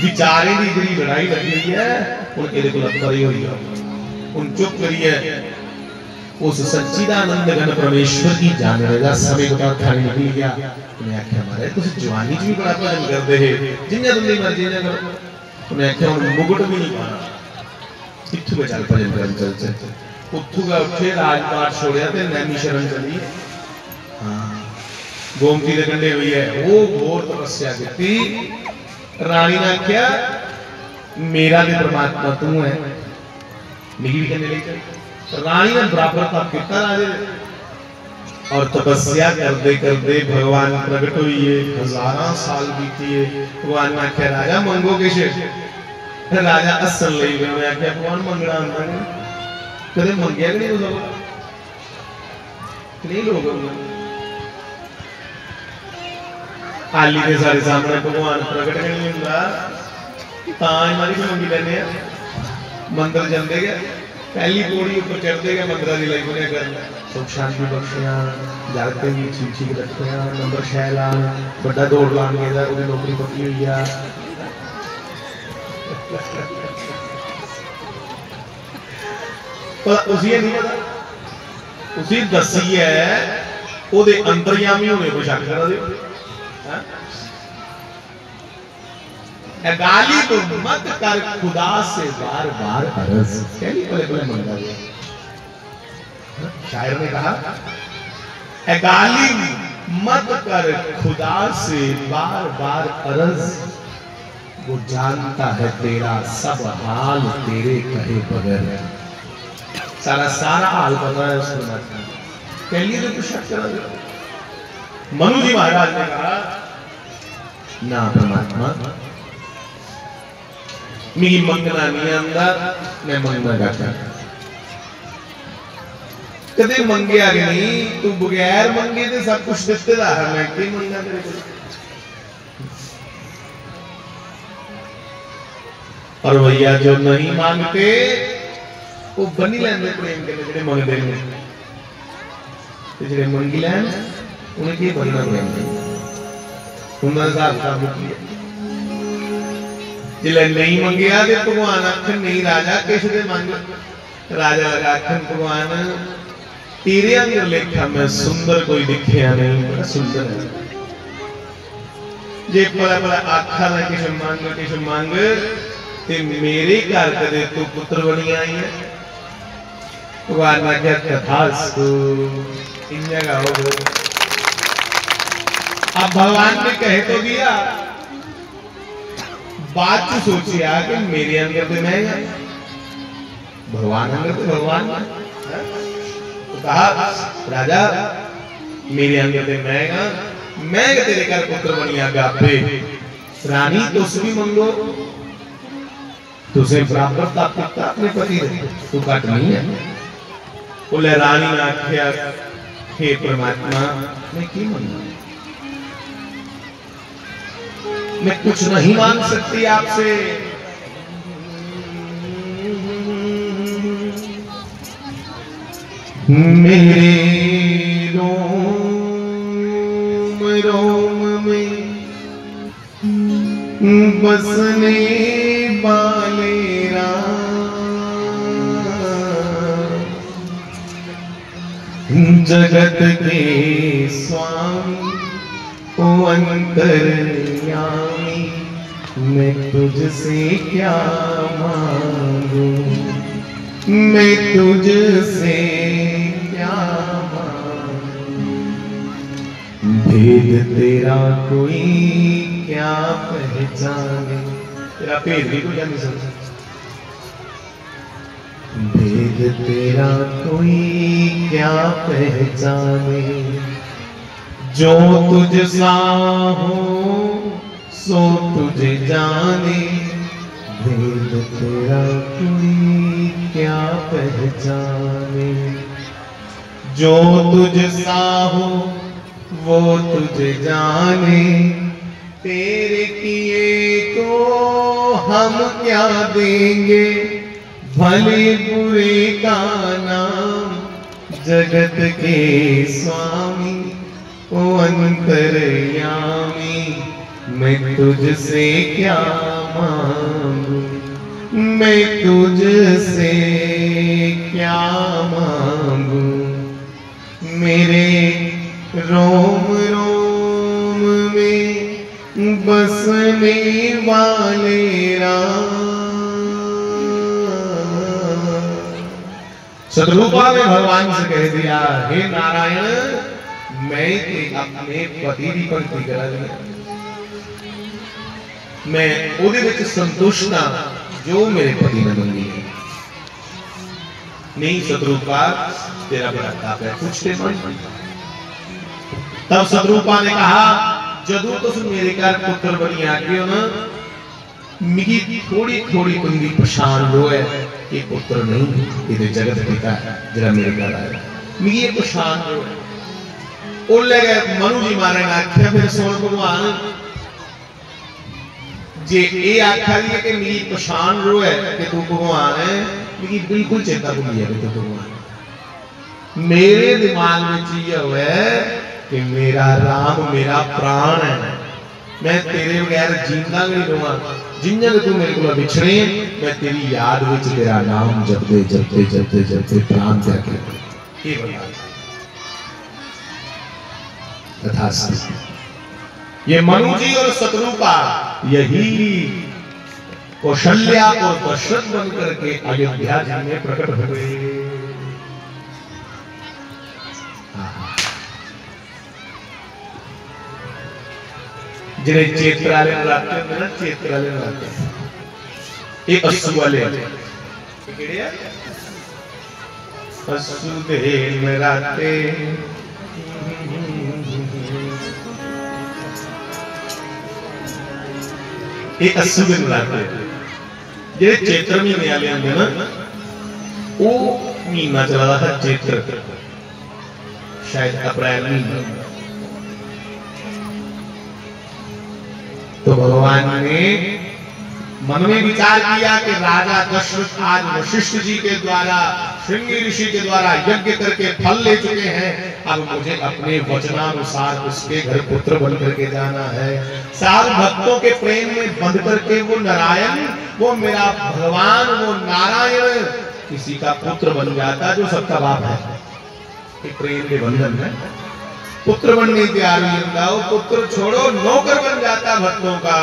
विचारे की जी लड़ाई लगी हुई है हुण इहदे कोल अकबरी हुई है हुण चुप करिए उस सच्चिदानंद घन परमेश्वर की जाने का समय बता खाली निकल गया उन्हें आख्या मारे तुम जवानी च भी बड़ा भजन करते है जिन्हें तुमने मर्जी ने करो उन्हें आख्या हुण मुकुट भी नहीं पाना इत्थू के चल भजन कर चल उत्थू का उठे राजपाट छोड़िया ते नैमी शरण चली हाँ गोमती के कंढे हुई है वो घोर तपस्या की रानी ने आख्या मेरा भी परमात्मा तू है मिली भी कहने लगी रानी ने बराबर तप किया राजे और तपस्या करते भगवान प्रकट हुई है हजारों साल बीती है भगवान ने आख्या राजा मंगो किश राजा असल ले मैं आख्या भगवान मंगना आंदा नहीं कदे मंगया कि नहीं नहीं लोग आली के सारे सामने भगवान प्रकट नहीं हुंदा तां मारी मंगी लेने मंदिर जांदे गए पहली पौड़ी ऊपर चढ़ते गए मंदिर की लाई बने करना सुख शांति बख्शिया जागते भी ठीक ठीक रखिया नंबर 6 ला बड़ा दौड़ लान गया वो नौकरी पक्की हुई है पर उसी नहीं पता उसी दसी है ओदे अंतर्यामी होने को शक करा दे गाली तो मत कर खुदा से बार बार अर्ज कहली बोले बोले मंगा दिया शायर ने कहा गाली मत कर खुदा से बार बार अर्ज वो जानता है तेरा सब हाल तेरे कहे बगैर सारा सारा हाल पता है उसको कहली तो कुछ शक करा दे मनु जी महाराज ने कहा ना परमात्मा मेरी मंगना नहीं आंदा मैं मंगना करता कदे मंगे आ नहीं तू बगैर मंगे ते सब कुछ दिते दा है मैं की मंगना तेरे को और भैया जो नहीं मांगते वो बनी लेंदे प्रेम के जेडे मंगदे ने ते जेडे मंगी लैन उन्हें की बनना प्रेम उन्हां दा हिसाब मुकी जिले नहीं मंगया ते भगवान आखन नहीं राजा किस दे मंग राजा लगा आखन भगवान तेरे अंदर लेखा मैं सुंदर कोई दिखया नहीं बड़ा सुंदर है जे पला पला आखा ना किस मंग ते मेरे घर कदे तू पुत्र बनी आई है भगवान ने क्या तथास्तु इन्या का हो अब भगवान ने कहे तो दिया बात तो सोचिया कि मेरे अंदर तो मैं भगवान अंदर तो भगवान तो कहा राजा मेरे अंदर तो मैं तेरे घर पुत्र बनिया गापे रानी तो भी मंगो तुझे बराबर तक अपने पति तू घट नहीं है बोले रानी ने आख्या हे परमात्मा मैं की मंगू मैं कुछ नहीं मांग सकती आपसे मेरे रोम रोम में बसने वाले जगत के स्वामी ओ अंतर्यामी मैं तुझसे क्या मांगू मैं तुझसे क्या मांगू भेद तेरा कोई क्या पहचाने तेरा भेद भी कोई नहीं समझ भेद तेरा कोई क्या पहचाने जो तुझ सा हो सो तुझे जाने भेद तेरा कोई क्या पहचाने जो तुझ सा हो वो तुझे जाने तेरे किए को हम क्या देंगे भले बुरे का नाम जगत के स्वामी, ओ अंतर्यामी मैं तुझसे क्या मांगू, मैं तुझसे क्या मांगू। मेरे रोम रोम में बसने वाले राम। शत्रुपा ने भगवान से कह दिया, हे नारायण मैं अपने पति की पंक्ति करा लिया, मैं ਉਹਦੇ ਵਿੱਚ संतुष्ट हां जो मेरे पति ने मंगी है। नहीं शत्रुपा तेरा बड़ा ताप है, कुछ ते मन। तब शत्रुपा ने कहा, जदू तुस मेरे घर पुत्र बनी आगे हो ना, मिगी थोड़ी थोड़ी तुंदी पछाण लो है कि पुत्र नहीं ये जगत पिता है जरा मेरे घर आया, मिगी ये पछाण लो है। ਉਹ ਲੈ ਗਏ ਮਨੂ ਜੀ ਮਾਰੇ ਨੇ ਆਖਿਆ, ਫਿਰ ਸੁਣ ਭਗਵਾਨ जे ये आखा ली कि मेरी पछाण रो है कि तू भगवान है, मेरी बिल्कुल चिंता भूली है कि तू भगवान। मेरे दिमाग में ये हुआ है कि मेरा राम मेरा प्राण है, मैं तेरे बगैर जींदा नहीं रहूंगा। जिन्ना तू मेरे को बिछड़े मैं तेरी याद में तेरा नाम जपते जपते जपते जपते प्राण त्याग के तथास्तु। ये मनु जी और शत्रुपा यही कौशल्या और दशरथ बनकर के अयोध्या जी में प्रकट हुए। जिन्हें चैत्राले नराते ना, चैत्राले नराते ये अस्सु वाले अस्सु दे नराते ये अस्सु दिन लाते जे चैत्र महीने वाले आंदे ना, वो महीना चला था चैत्र, शायद अप्रैल महीना। तो भगवान ने मन में विचार किया कि राजा दशरथ आज वशिष्ठ जी के द्वारा, श्रृंगी ऋषि के द्वारा यज्ञ करके फल ले चुके हैं, अब मुझे अपने वचनानुसार उसके घर पुत्र बन करके जाना है। साल भक्तों के प्रेम में बंध करके वो नारायण, वो मेरा भगवान, वो नारायण किसी का पुत्र बन जाता जो सबका बाप है। ये प्रेम के बंधन है, पुत्र बनने तैयार हो, पुत्र छोड़ो नौकर बन जाता भक्तों का,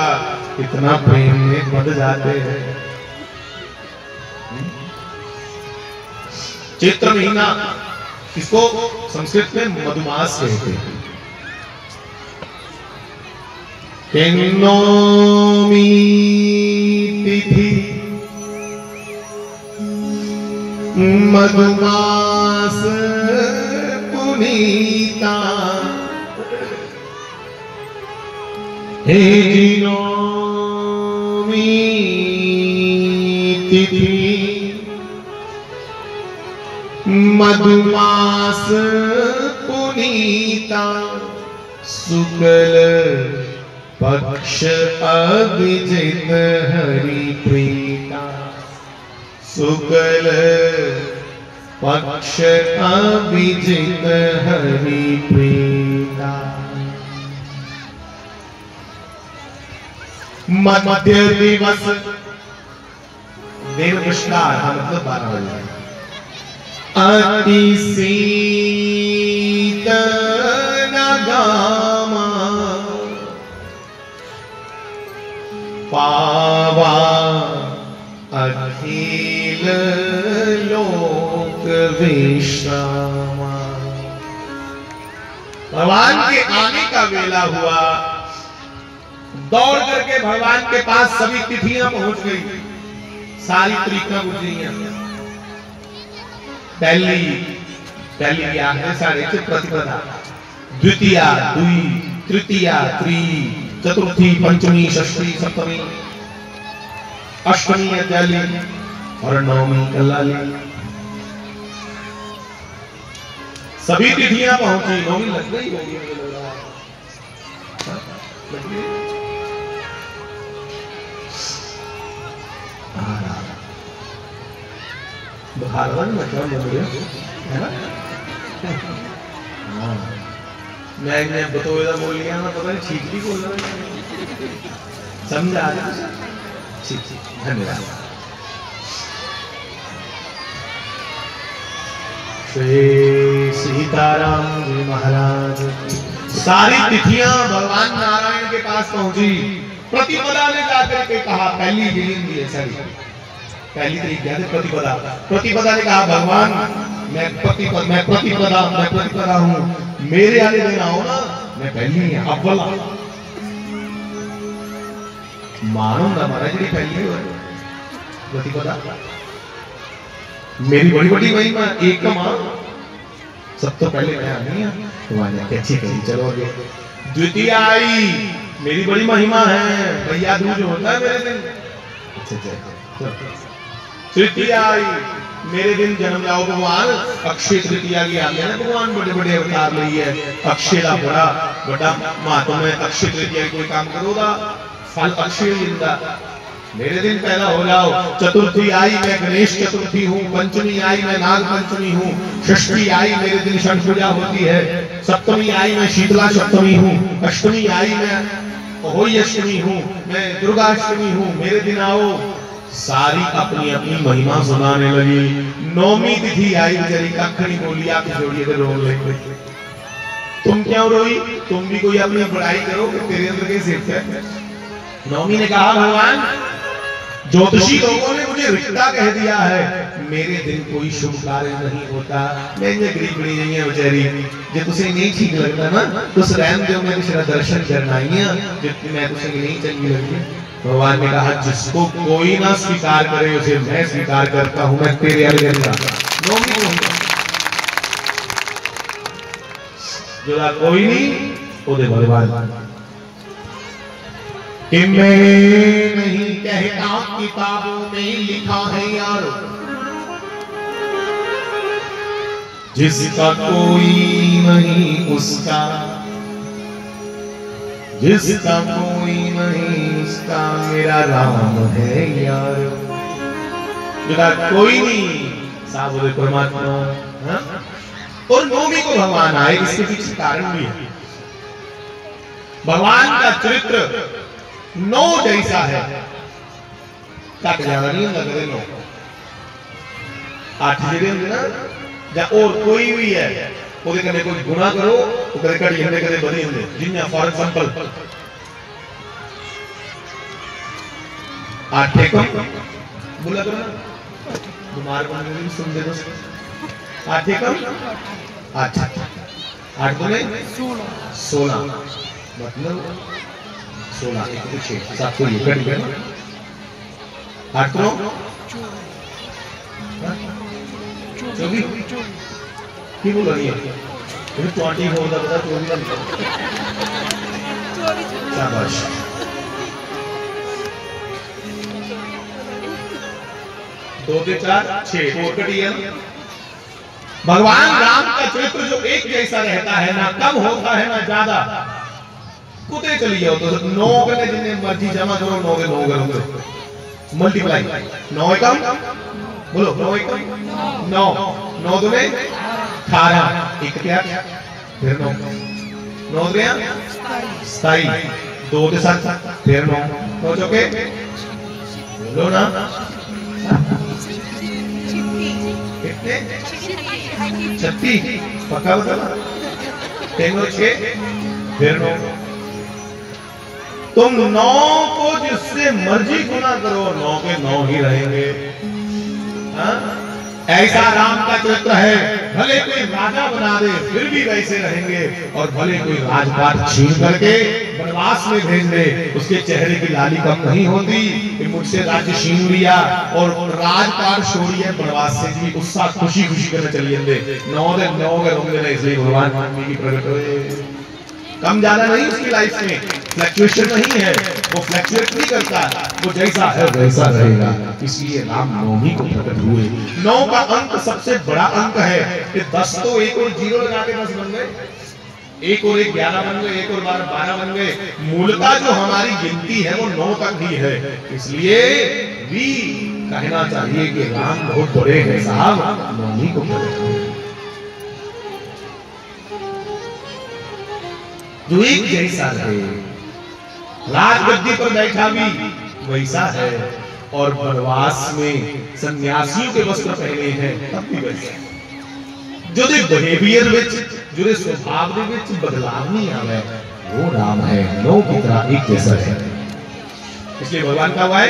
इतना प्रेम में बंध जाते हैं। चैत्र महीना इसको संस्कृत में मधुमास कहते हैं। नौमी तिथि मधुमास पुनीता, हे नौमी तिथि मधुमास पुनीता, शुक्ल पक्ष अभिजित हरि प्रीता, शुक्ल पक्ष अभिजित हरि प्रीता। मध्य दिवस देव पुष्कार मतलब 12 बजे, अति शीतल गामा पावा अखिल लोक विश्रामा। भगवान के आने का वेला हुआ, दौड़ करके भगवान के पास सभी तिथियां पहुंच गई, सारी तरीका गुजरियां। पहली क्या है सारे प्रतिपदा, द्वितीया द्वि, तृतीया त्रि, चतुर्थी पंचमी षष्ठी सप्तमी अष्टमी अजाली और नवमी कल्लाली। सभी तिथियां पहुंची, नवमी लग गई होगी। भागवान मतलब है ना। हाँ मैं बतौदा बोल लिया ना, पता नहीं ठीक भी बोल रहा है, समझ आ रहा है। ठीक ठीक धन्यवाद। श्री सीताराम जी महाराज। सारी तिथियां भगवान नारायण के पास पहुंची। प्रतिपदा ने जाकर के कहा, पहली गिनती है सारी, पहली तारीख क्या है प्रतिपदा। प्रतिपदा ने कहा भगवान मैं प्रतिपदा हूँ, मेरे आने दिन आओ ना, मैं पहली अव्वल मानो ना महाराज जी पहली प्रतिपदा मेरी बड़ी बड़ी महिमा एक मां सब तो पहले मैं आनी है तुम्हारे कैसी कही। चलो आगे द्वितीय आई मेरी बड़ी महिमा है, भैया दूज होता है मेरे दिन। अच्छा तृतीय आई मेरे दिन जन्म जाओ भगवान, अक्षय तृतीया की आगे ना भगवान बड़े बड़े अवतार लिए है, अक्षय का बड़ा महात्म है। अक्षय तृतीया कोई काम करोगा फल अक्षय मिलता, मेरे दिन पैदा हो जाओ। चतुर्थी आई मैं गणेश चतुर्थी हूँ, पंचमी आई मैं नाग पंचमी हूँ, षष्ठी आई मेरे दिन छठ पूजा होती है, सप्तमी आई मैं शीतला सप्तमी हूँ, अष्टमी आई मैं होली अष्टमी हूँ, मैं दुर्गा अष्टमी हूँ, मेरे दिन आओ। सारी अपनी अपनी महिमा सुनाने लगी। नौमी तिथि आई बेचारी कखनी बोली आप जोड़िए तो रो लेंगे। तुम क्यों रोई? तुम भी कोई अपनी बड़ाई करो कि तेरे अंदर के सिर्फ है। नौमी ने कहा भगवान ज्योतिषी लोगों ने मुझे रिश्ता कह दिया है, मेरे दिन कोई शुभ कार्य नहीं होता। मैं ये गरीब बड़ी नहीं है बेचारी, जो तुझे नहीं ठीक लगता ना तो रहने दो, मैं तेरा दर्शन करना ही है, जितनी मैं तुझे नहीं चंगी लगती। भगवान ने कहा जिसको कोई ना स्वीकार करे उसे मैं स्वीकार करता हूं, मैं तेरे आगे जो कोई नहीं ओदे भगवान कि मैं नहीं कहता किताबों में लिखा है यार, जिसका कोई नहीं उसका, जिसका कोई नहीं उसका मेरा राम है यार। जिसका कोई नहीं साहब परमात्मा। और नौमी को भगवान आए, इसके पीछे कारण भी है। भगवान का चरित्र नौ जैसा है, कट जाना नहीं होता कदे नौ 8 जेडे होंगे ना, या और कोई भी है ਉਹਦੇ ਕਦੇ ਕੋਈ ਗੁਨਾਹ ਕਰੋ ਉਹ ਕਦੇ ਘੜੀ ਹੁੰਦੇ ਕਦੇ ਵਧੇ ਹੁੰਦੇ। ਜਿੰਨਾ ਫॉर एग्जांपल 8 एकम बोला करो ना, बीमार बन गए सुन दे दोस्त। 8 एकम 8 8 दूने 16 मतलब 16 एक तो 6 7 को ये घड़ी है ना। 8 तो 24 की बोल रही है ये 24 होगा पता 24 का शाबाश। दो के 4 6 4 कटी है। भगवान राम का चरित्र जो एक जैसा रहता है, ना कम होता है ना ज्यादा। कुत्ते चली जाओ तो 9 करने जितने मर्जी जमा करो 9 के 9 करोगे मल्टीप्लाई 9 एकम बोलो 9 एकम 9 9 दूने 18 एक क्या फिर 9 9 गया 27 2 के साथ फिर 9 9 चौके बोलो ना कितने 36 पक्का बताना 6 फिर 9। तुम 9 को जिससे मर्जी गुना करो 9 के 9 ही रहेंगे। ऐसा राम का चरित्र है, भले कोई राजा बना दे फिर भी वैसे रहेंगे, और भले कोई राजपाट छीन करके वनवास में भेज दे उसके चेहरे की लाली कम नहीं होती कि मुझसे राज्य छीन लिया और राजपाट छोड़ी है वनवास से भी उत्साह खुशी खुशी करने चली जाते। 9 के 9 के होंगे ना, इसलिए भगवान मानवी की प्रकट हुए। कम ज्यादा नहीं उसकी लाइफ में, फ्लक्चुएशन नहीं है, वो फ्लक्चुएट नहीं करता, वो जैसा है वैसा रहेगा। इसलिए राम नौमी को प्रकट हुए। 9 का अंक सबसे बड़ा अंक है कि 10 तो 1 और 0 लगा के 10 बन गए। एक और एक 11 बन गए, एक और 12 बन गए। मूलतः जो हमारी गिनती है वो 9 तक ही है। इसलिए भी कहना चाहिए कि राम बहुत बड़े हैं साहब, नौवीं को जो एक जैसा है, राजगद्दी पर बैठा भी वैसा है, और वनवास में सन्यासियों के वस्त्र पहने हैं तब भी वैसा है। जो बिहेवियर विच, जो स्वभाव दे विच बदलाव नहीं आवे, वो राम है। नौ की तरह एक जैसा है। इसलिए भगवान का हुआ है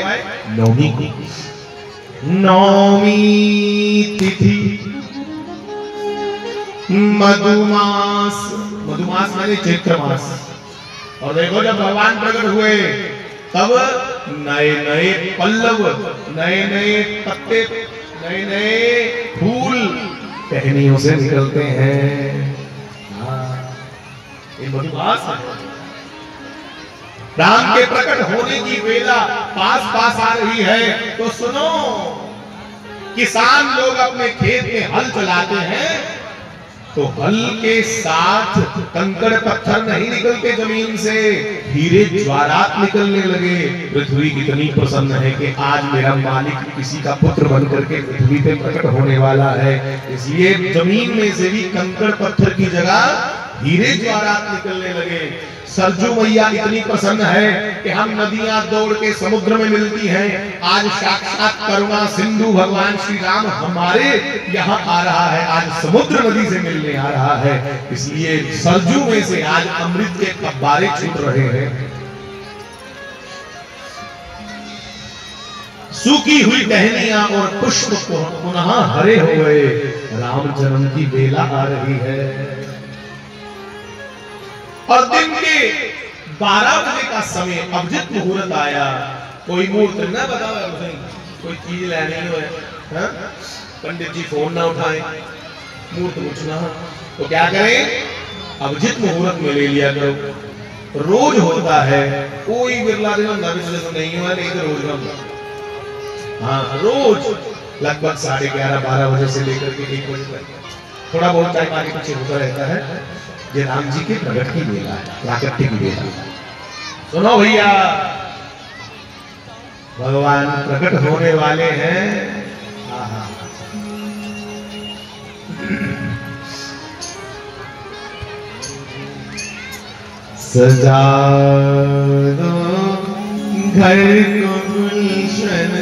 नौमी की। नौमी तिथि मधुमास, मधुमास माने चैत्र मास। और देखो जब भगवान प्रकट हुए तब नए नए पल्लव, नए नए पत्ते, नए नए फूल टहनियों से निकलते हैं। ये मधुमास है। राम के प्रकट होने की वेला पास पास आ रही है। तो सुनो, किसान लोग अपने खेत में हल चलाते हैं तो हल के साथ कंकड़ पत्थर नहीं निकलते जमीन से, हीरे ज्वारात निकलने लगे। पृथ्वी कितनी प्रसन्न है कि आज मेरा मालिक किसी का पुत्र बन करके पृथ्वी पे प्रकट होने वाला है। इसलिए जमीन में से भी कंकड़ पत्थर की जगह हीरे ज्वारात निकलने लगे। सरजू मैया इतनी प्रसन्न है कि हम नदियां दौड़ के समुद्र में मिलती हैं। आज साक्षात करुणा सिंधु भगवान श्री राम हमारे यहाँ आ रहा है, आज समुद्र नदी से मिलने आ रहा है। इसलिए सरजू में से आज अमृत के फव्वारे छूट रहे हैं। सूखी हुई टहनियां और पुष्प पुनः हरे हो गए। राम जन्म की बेला आ रही है। और दिन के 12 बजे का समय अभिजित मुहूर्त आया। कोई मुहूर्त न बताओ, कोई चीज लेनी हो, पंडित जी फोन ना उठाएं, मुहूर्त पूछना तो क्या करें, अभिजित मुहूर्त में ले लिया करो। रोज होता है, कोई बिरला दिन तो नहीं हुआ, नहीं तो रोज होता। हाँ, रोज लगभग 11:30-12 बजे से लेकर के 1 बजे तक थोड़ा बहुत टाइम आगे पीछे होता रहता है। ये राम जी के प्रकट की बेला है, प्राकट्य की बेला। सुनो भैया, भगवान प्रकट होने वाले हैं। सजा दो घर को गुलशन